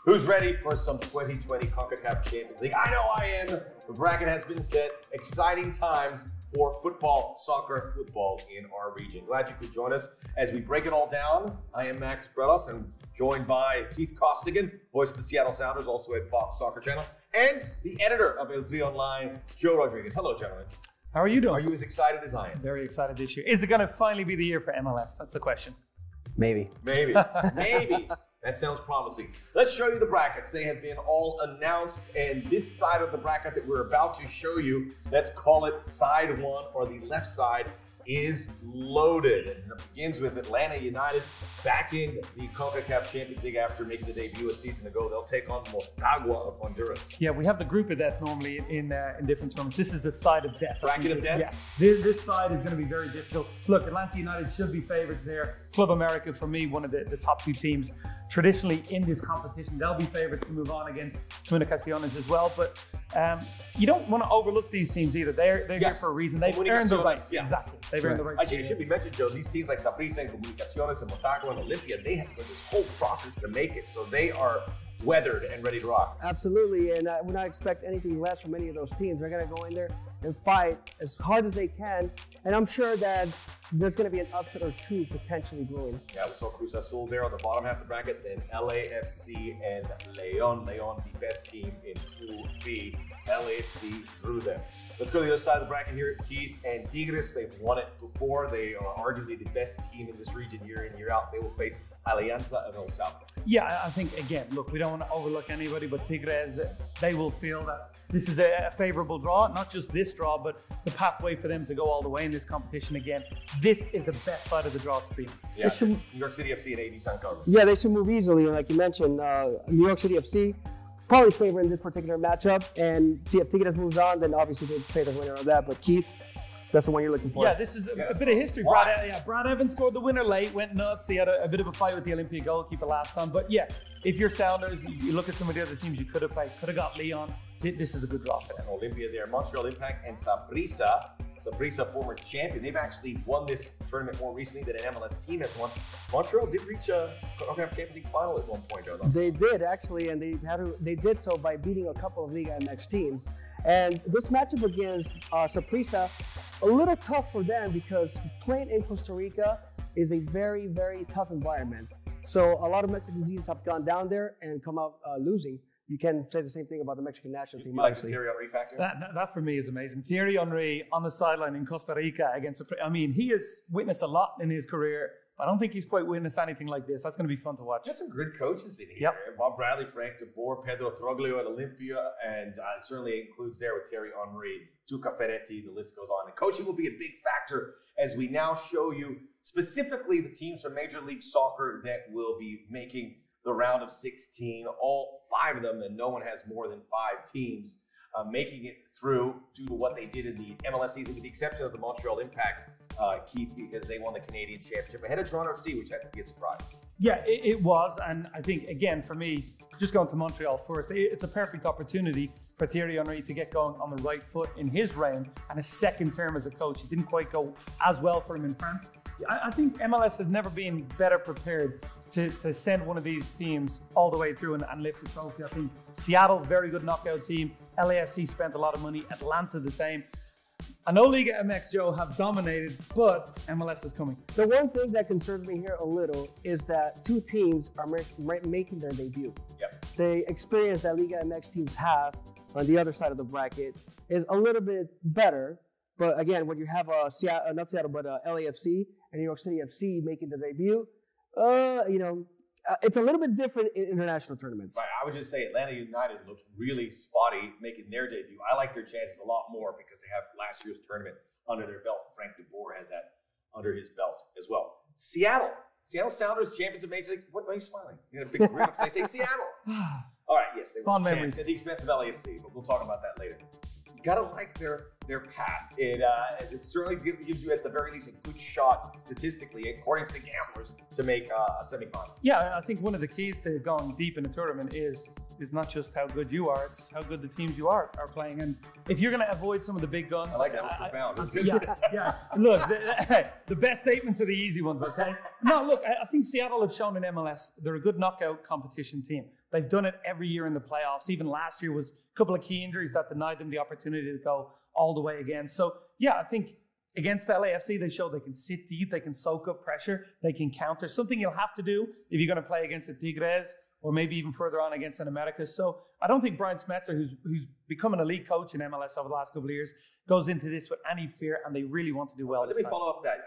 Who's ready for some 2020 CONCACAF Champions League? I know I am. The bracket has been set. Exciting times for football, soccer, football in our region. Glad you could join us as we break it all down. I am Max Bretos and joined by Keith Costigan, voice of the Seattle Sounders, also at Fox Soccer Channel, and the editor of El Tri Online, Joe Rodriguez. Hello, gentlemen. How are you doing? Are you as excited as I am? Very excited this year. Is it going to finally be the year for MLS? That's the question. Maybe. Maybe. That sounds promising. Let's show you the brackets. They have been all announced, and this side of the bracket that we're about to show you, let's call it side one, or the left side, is loaded. And it begins with Atlanta United backing the CONCACAF Champions League after making the debut a season ago. They'll take on Motagua of Honduras. Yeah, we have the group of death normally in different tournaments. This is the side of death. Bracket of death? Yes. This side is going to be very difficult. Look, Atlanta United should be favorites there. Club America, for me, one of the top two teams traditionally in this competition. They'll be favorites to move on against Comunicaciones as well. But you don't want to overlook these teams either. They're here for a reason. They've earned the right. Yeah. Exactly. They've earned the right. Actually, it should be mentioned, Joe, these teams like Saprissa and Comunicaciones and Motagua and Olympia, they have to go this whole process to make it. So they are weathered and ready to rock. Absolutely, and we not expect anything less from any of those teams. They're going to go in there and fight as hard as they can, and I'm sure that there's going to be an upset or two potentially brewing. Yeah, we saw Cruz Azul there on the bottom half of the bracket, then LAFC and León. León, the best team in Pool B. LAFC drew them. Let's go to the other side of the bracket here. Keith and Tigres, they've won it before. They are arguably the best team in this region year in, year out. They will face Alianza and El Salvador. Yeah, I think, again, look, we don't want to overlook anybody, but Tigres, they will feel that this is a favorable draw. Not just this draw, but the pathway for them to go all the way in this competition again. This is the best side of the draw to be in. Yeah, New York City FC and AD San Carlos. Yeah, they should move easily. And like you mentioned, New York City FC, probably favoring this particular matchup. And if Tigres moves on, then obviously they pay the winner of that. But Keith, that's the one you're looking for. Yeah, this is a bit of history. Brad Evans scored the winner late, went nuts. He had a bit of a fight with the Olympia goalkeeper last time. But yeah, if you're Sounders, you look at some of the other teams you could have played, could have got Leon. This is a good draw for them. Olympia there, Montreal Impact and Saprissa. Saprissa, former champion. They've actually won this tournament more recently than an MLS team has won. Montreal did reach a CONCACAF Champions League final at one point, though. They did, actually, and they did so by beating a couple of Liga MX teams. And this matchup against Saprissa, a little tough for them because playing in Costa Rica is a very, very tough environment. So a lot of Mexican teams have gone down there and come out losing. You can say the same thing about the Mexican national team. You like the Thierry Henry factor? That for me is amazing. Thierry Henry on the sideline in Costa Rica against, I mean, he has witnessed a lot in his career. I don't think he's quite witnessed anything like this. That's going to be fun to watch. There's some good coaches in here. Yep. Bob Bradley, Frank de Boer, Pedro Troglio at Olympia, and it certainly includes there with Thierry Henry, Tuca Ferretti, the list goes on. And coaching will be a big factor as we now show you specifically the teams from Major League Soccer that will be making the round of 16, all 5 of them, and no one has more than 5 teams making it through due to what they did in the MLS season, with the exception of the Montreal Impact, Keith, because they won the Canadian Championship ahead of Toronto FC, which had to be a surprise. Yeah, it was, and I think, again, for me, just going to Montreal first, it's a perfect opportunity for Thierry Henry to get going on the right foot in his reign and a second term as a coach. It didn't quite go as well for him in France. I think MLS has never been better prepared to send one of these teams all the way through and lift the trophy. I think Seattle, very good knockout team. LAFC spent a lot of money. Atlanta, the same. I know Liga MX, Joe, have dominated, but MLS is coming. The one thing that concerns me here a little is that 2 teams are making their debut. Yep. The experience that Liga MX teams have on the other side of the bracket is a little bit better. But again, when you have not Seattle, but LAFC and New York City FC making the debut, it's a little bit different in international tournaments. Right, I would just say Atlanta United looks really spotty making their debut. I like their chances a lot more because they have last year's tournament under their belt. Frank de Boer has that under his belt as well. Seattle Sounders, champions of Major League. What are you smiling? You got a big grin because they say Seattle. All right, yes, they were Fond champions memories at the expense of LAFC, but we'll talk about that later. You gotta like their their path. It certainly gives you, at the very least, a good shot statistically, according to the gamblers, to make a semifinal. Yeah, I think one of the keys to going deep in the tournament is not just how good you are, it's how good the teams you are playing. And if you're going to avoid some of the big guns... I like that. It was profound. It was good. Yeah. Look, the best statements are the easy ones, okay? No, look, I think Seattle have shown in MLS they're a good knockout competition team. They've done it every year in the playoffs. Even last year was a couple of key injuries that denied them the opportunity to go all the way again. So, yeah, I think against LAFC, they showed they can sit deep, they can soak up pressure, they can counter. Something you'll have to do if you're going to play against the Tigres or maybe even further on against an America. So I don't think Brian Smetzer, who's become an elite coach in MLS over the last couple of years, goes into this with any fear, and they really want to do well. Let me follow up that.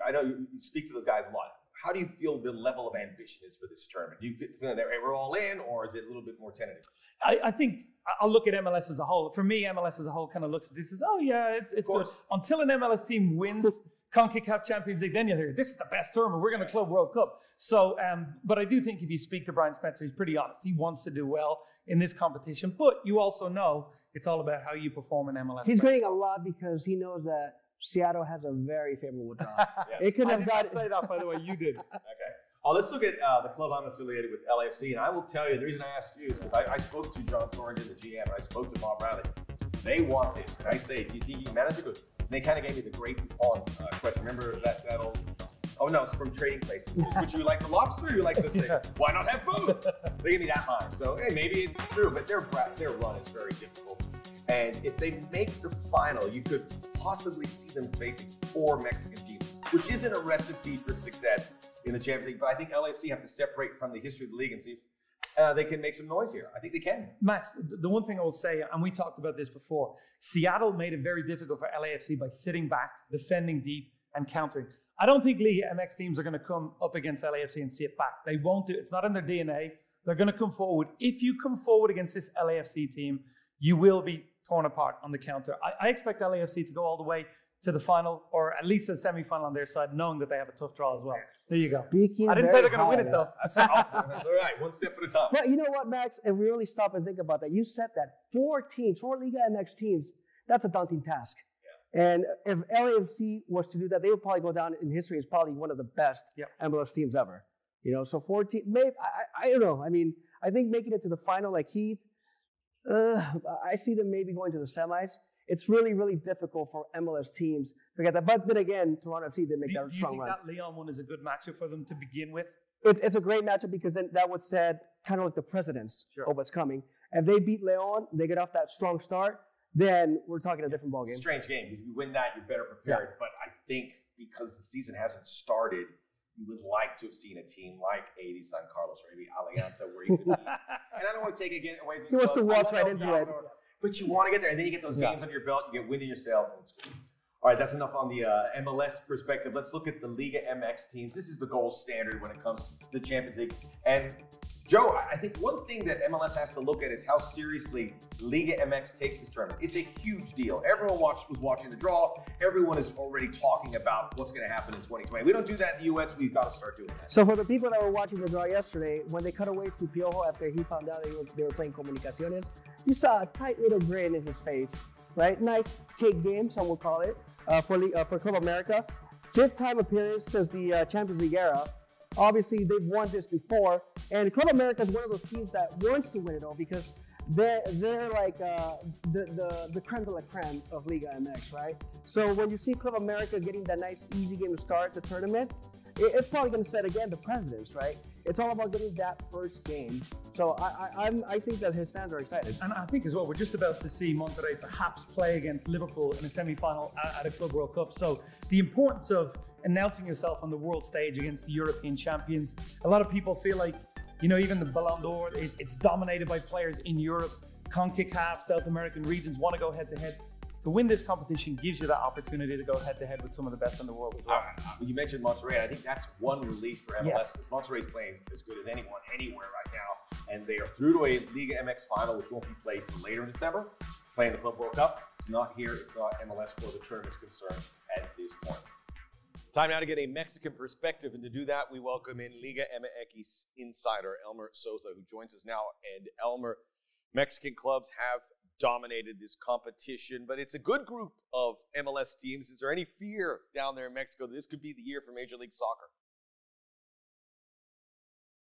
I know you speak to those guys a lot. How do you feel the level of ambition is for this tournament? Do you feel that we're all in, or is it a little bit more tentative? I think I'll look at MLS as a whole. For me, MLS as a whole kind of looks at this as, oh yeah, it's good. Until an MLS team wins CONCACAF Champions League, then you'll hear, this is the best tournament, we're going to Club World Cup. So, but I do think if you speak to Brian Smetzer, he's pretty honest. He wants to do well in this competition, but you also know it's all about how you perform in MLS. He's getting a lot because he knows that Seattle has a very favorable draw. It could have got... say that, by the way, you did. Okay. Let's look at the club I'm affiliated with, LAFC, and I will tell you, the reason I asked you is because I spoke to John Thornton, the GM, and I spoke to Bob Riley. They want this, and I say, do you think you can manage it? And they kind of gave me the great coupon question. Remember that old... Oh, no, it's from Trading Places. Would you like the lobster, or you like the steak? Why not have both? They gave me that line. So, hey, maybe it's true, but their run is very difficult. And if they make the final, you could possibly see them facing 4 Mexican teams, which isn't a recipe for success in the Champions League. But I think LAFC have to separate from the history of the league and see if they can make some noise here. I think they can. Max, the one thing I will say, and we talked about this before, Seattle made it very difficult for LAFC by sitting back, defending deep, and countering. I don't think Liga MX teams are going to come up against LAFC and sit back. They won't do it. It's not in their DNA. They're going to come forward. If you come forward against this LAFC team, you will be torn apart on the counter. I expect LAFC to go all the way to the final, or at least the semi-final on their side, knowing that they have a tough draw as well. There you go. I didn't say they're going to win it, though. That's all right. One step at a time. But you know what, Max? If we really stop and think about that, you said that 4 Liga MX teams, that's a daunting task. And if LAFC was to do that, they would probably go down in history as probably one of the best MLS teams ever. You know, so 4 teams, maybe, I don't know. I mean, I think making it to the final like Heath, I see them maybe going to the semis. It's really, really difficult for MLS teams to get that. But then again, Toronto FC did make that strong run. Do you think that Leon one is a good matchup for them to begin with? It's a great matchup because then that would set kind of like the precedence of what's coming. If they beat Leon, they get off that strong start, then we're talking a different ballgame. It's a strange game. If you win that, you're better prepared. Yeah. But I think because the season hasn't started, you would like to have seen a team like 80 San Carlos or maybe Alianza where you could beat. And I don't want to take it away from you. He wants to walk right into it. But you want to get there, and then you get those games under your belt, you get wind in your sails. And it's good. All right, that's enough on the MLS perspective. Let's look at the Liga MX teams. This is the gold standard when it comes to the Champions League. And Joe, I think one thing that MLS has to look at is how seriously Liga MX takes this tournament. It's a huge deal. Everyone was watching the draw. Everyone is already talking about what's going to happen in 2020. We don't do that in the U.S. We've got to start doing that. So for the people that were watching the draw yesterday, when they cut away to Piojo after he found out they were playing Comunicaciones, you saw a tight little grin in his face, right? Nice cake game, some will call it, for Club America. 5th time appearance since the Champions League era. Obviously, they've won this before, and Club America is one of those teams that wants to win it all because they're like the creme de la creme of Liga MX, right? So when you see Club America getting that nice, easy game to start the tournament, it's probably going to set again the precedence, right? It's all about getting that first game. So I think that his fans are excited. And I think as well, we're just about to see Monterrey perhaps play against Liverpool in a semi-final at a Club World Cup. So the importance of announcing yourself on the world stage against the European champions. A lot of people feel like, you know, even the Ballon d'Or, it's dominated by players in Europe. CONCACAF, South American regions want to go head-to-head. To win this competition gives you that opportunity to go head-to-head with some of the best in the world as well. You mentioned Monterrey. I think that's one relief for MLS. Yes. Monterrey's playing as good as anyone, anywhere right now. And they are through to a Liga MX final, which won't be played till later in December. Playing the Club World Cup. It's not here. It's not MLS for the tournament's concerned at this point. Time now to get a Mexican perspective. And to do that, we welcome in Liga MX insider Elmer Sosa, who joins us now. And Elmer, Mexican clubs have dominated this competition, but it's a good group of MLS teams. Is there any fear down there in Mexico that this could be the year for Major League Soccer?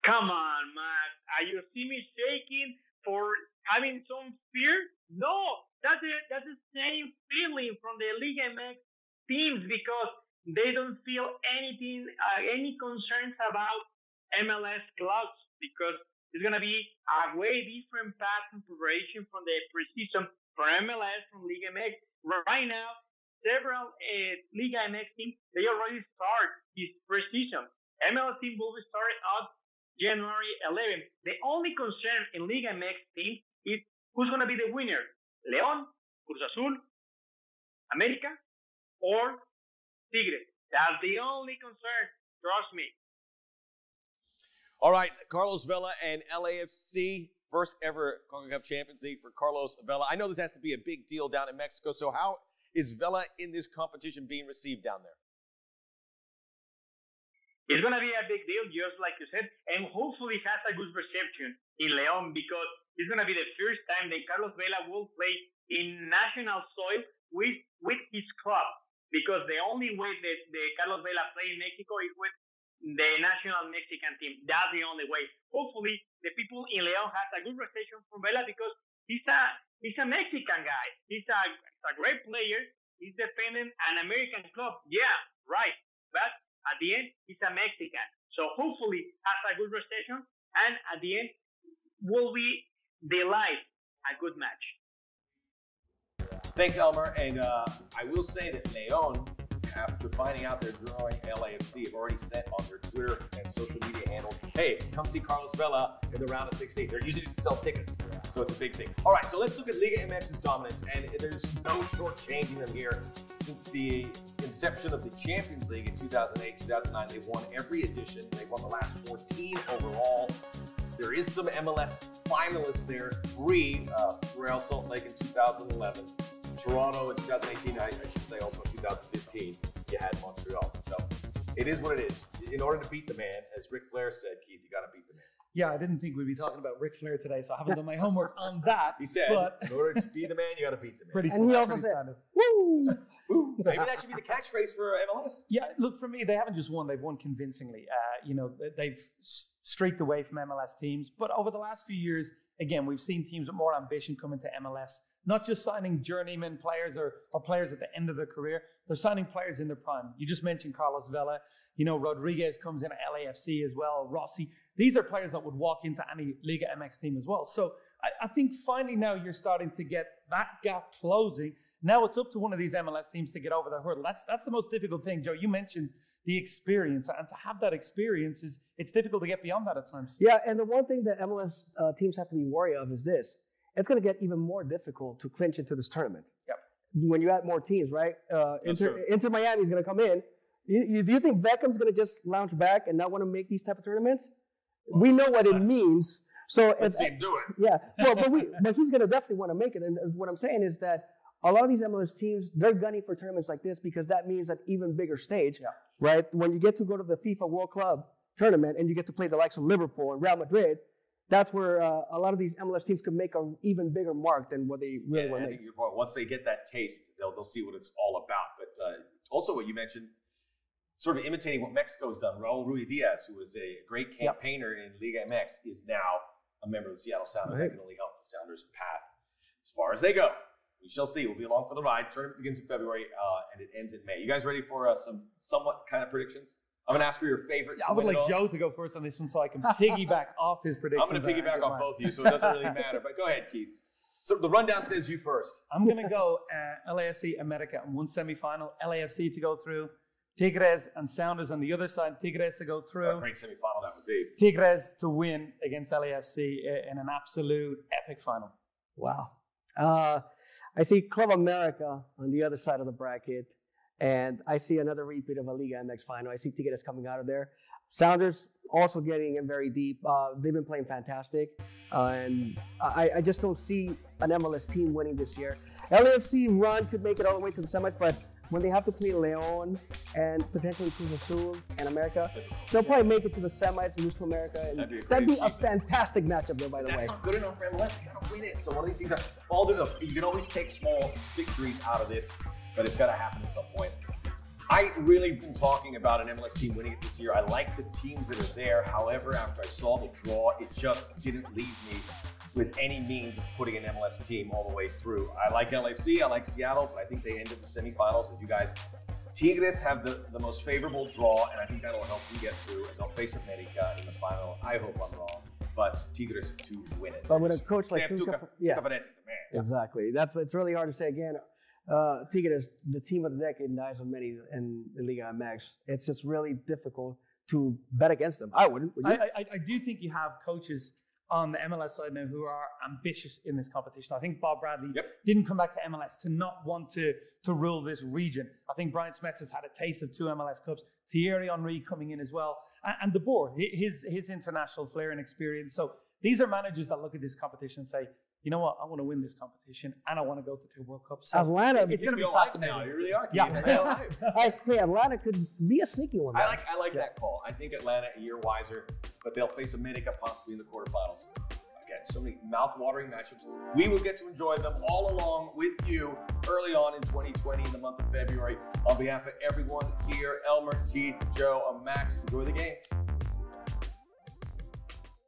Come on, Matt. Are you see me shaking for having some fear? No, that's the same feeling from the Liga MX teams because they don't feel anything, any concerns about MLS clubs because it's going to be a way different path and preparation from the preseason for MLS from Liga MX. Right now, several Liga MX teams, they already start this preseason. MLS team will be starting up January 11th. The only concern in Liga MX team is who's going to be the winner. León, Cruz Azul, América, or Tigres. That's the only concern. Trust me. All right, Carlos Vela and LAFC, first ever CONCACAF Champions League for Carlos Vela. I know this has to be a big deal down in Mexico, so how is Vela in this competition being received down there? It's going to be a big deal, just like you said, and hopefully has a good reception in León because it's going to be the first time that Carlos Vela will play in national soil with his club because the only way that the Carlos Vela play in Mexico is with the national Mexican team. That's the only way. Hopefully, the people in León has a good reception from Vela because he's a Mexican guy. He's a great player. He's defending an American club. Yeah, right. But at the end, he's a Mexican. So hopefully has a good reception and at the end will be delight a good match. Thanks, Elmer. And I will say that León, after finding out they're drawing LAFC, have already sent on their Twitter and social media handle, hey, come see Carlos Vela in the round of 16. They're using it to sell tickets. So it's a big thing. All right, so let's look at Liga MX's dominance. And there's no shortchanging them here. Since the inception of the Champions League in 2008, 2009, they've won every edition. They've won the last 14 overall. There is some MLS finalists there. 3, Real Salt Lake in 2011. Toronto in 2018, I should say also in 2015, you had Montreal. So it is what it is. In order to beat the man, as Ric Flair said, Keith, you got to beat the man. Yeah, I didn't think we'd be talking about Ric Flair today, so I haven't done my homework on that. He said, in order to be the man, you got to beat the man. Pretty and he also said, woo! Woo! Maybe that should be the catchphrase for MLS. Yeah, look, for me, they haven't just won, they've won convincingly. They've streaked away from MLS teams, but over the last few years, again, we've seen teams with more ambition come into MLS, not just signing journeyman players or players at the end of their career. They're signing players in their prime. You just mentioned Carlos Vela. Rodriguez comes in at LAFC as well, Rossi. These are players that would walk into any Liga MX team as well. So I think finally now you're starting to get that gap closing. Now it's up to one of these MLS teams to get over the hurdle. That's the most difficult thing, Joe. You mentioned the experience, and to have that experience it's difficult to get beyond that at times. Yeah, and the one thing that MLS teams have to be wary of is this. It's going to get even more difficult to clinch into this tournament. Yep. When you add more teams, right? Inter Miami is going to come in. Do you think Beckham's going to just lounge back and not want to make these type of tournaments? We know what it means. So let's see him do it. Yeah, well, but he's going to definitely want to make it. And what I'm saying is that a lot of these MLS teams, they're gunning for tournaments like this because that means an even bigger stage, right? When you get to go to the FIFA World Club tournament and you get to play the likes of Liverpool and Real Madrid, that's where a lot of these MLS teams can make an even bigger mark than what they really want to make. Once they get that taste, they'll see what it's all about. But also what you mentioned, sort of imitating what Mexico's done. Raul Ruiz-Diaz, who was a great campaigner in Liga MX, is now a member of the Seattle Sounders. That can only help the Sounders' path as far as they go. We shall see. We'll be along for the ride. Tournament begins in February, and it ends in May. You guys ready for some somewhat kind of predictions? I'm going to ask for your favorite. I would like Joe to go first on this one so I can piggyback off his predictions. I'm going to piggyback on both of you, so it doesn't really matter. But go ahead, Keith. So the rundown says you first. I'm going to go LAFC America in one semifinal, LAFC to go through, Tigres and Sounders on the other side, Tigres to go through. What a great semifinal that would be. Tigres to win against LAFC in an absolute epic final. Wow. I see Club America on the other side of the bracket, and I see another repeat of a Liga MX final. I see Tigres coming out of there. Sounders also getting in very deep. They've been playing fantastic, and I just don't see an MLS team winning this year. LAFC run could make it all the way to the semis, but when they have to play Leon and potentially Cruz Azul and America, they'll probably make it to the semis and lose to America. And that'd be a fantastic matchup, though, by the way. That's not good enough for MLS. You gotta win it. So one of these things are all do. You can always take small victories out of this, but it's gotta happen at some point. I really been talking about an MLS team winning it this year. I like the teams that are there. However, after I saw the draw, it just didn't leave me with any means of putting an MLS team all the way through. I like LAFC, I like Seattle, but I think they ended the semifinals. As you guys, Tigres have the most favorable draw, and I think that'll help them get through. And they'll face America in the final. I hope I'm wrong, but Tigres to win it. But with a coach like Tuca Ferretti's the man. Exactly. It's really hard to say again. Tigres, the team of the decade in the eyes of many in Liga MX. It's just really difficult to bet against them. I wouldn't. Would you? I do think you have coaches on the MLS side now who are ambitious in this competition. I think Bob Bradley didn't come back to MLS to not want to rule this region. I think Brian Smets has had a taste of 2 MLS Cups. Thierry Henry coming in as well. And De Boer, his international flair and experience. So these are managers that look at this competition and say, you know what, I want to win this competition and I want to go to 2 World Cups. So Atlanta, it's going to be fascinating. Now. You really are. Yeah. Hey, Atlanta could be a sneaky one. I like that call. I think Atlanta a year wiser, but they'll face America possibly in the quarterfinals. Again, so many mouth-watering matchups. We will get to enjoy them all along with you early on in 2020 in the month of February. On behalf of everyone here, Elmer, Keith, Joe, and Max, enjoy the games.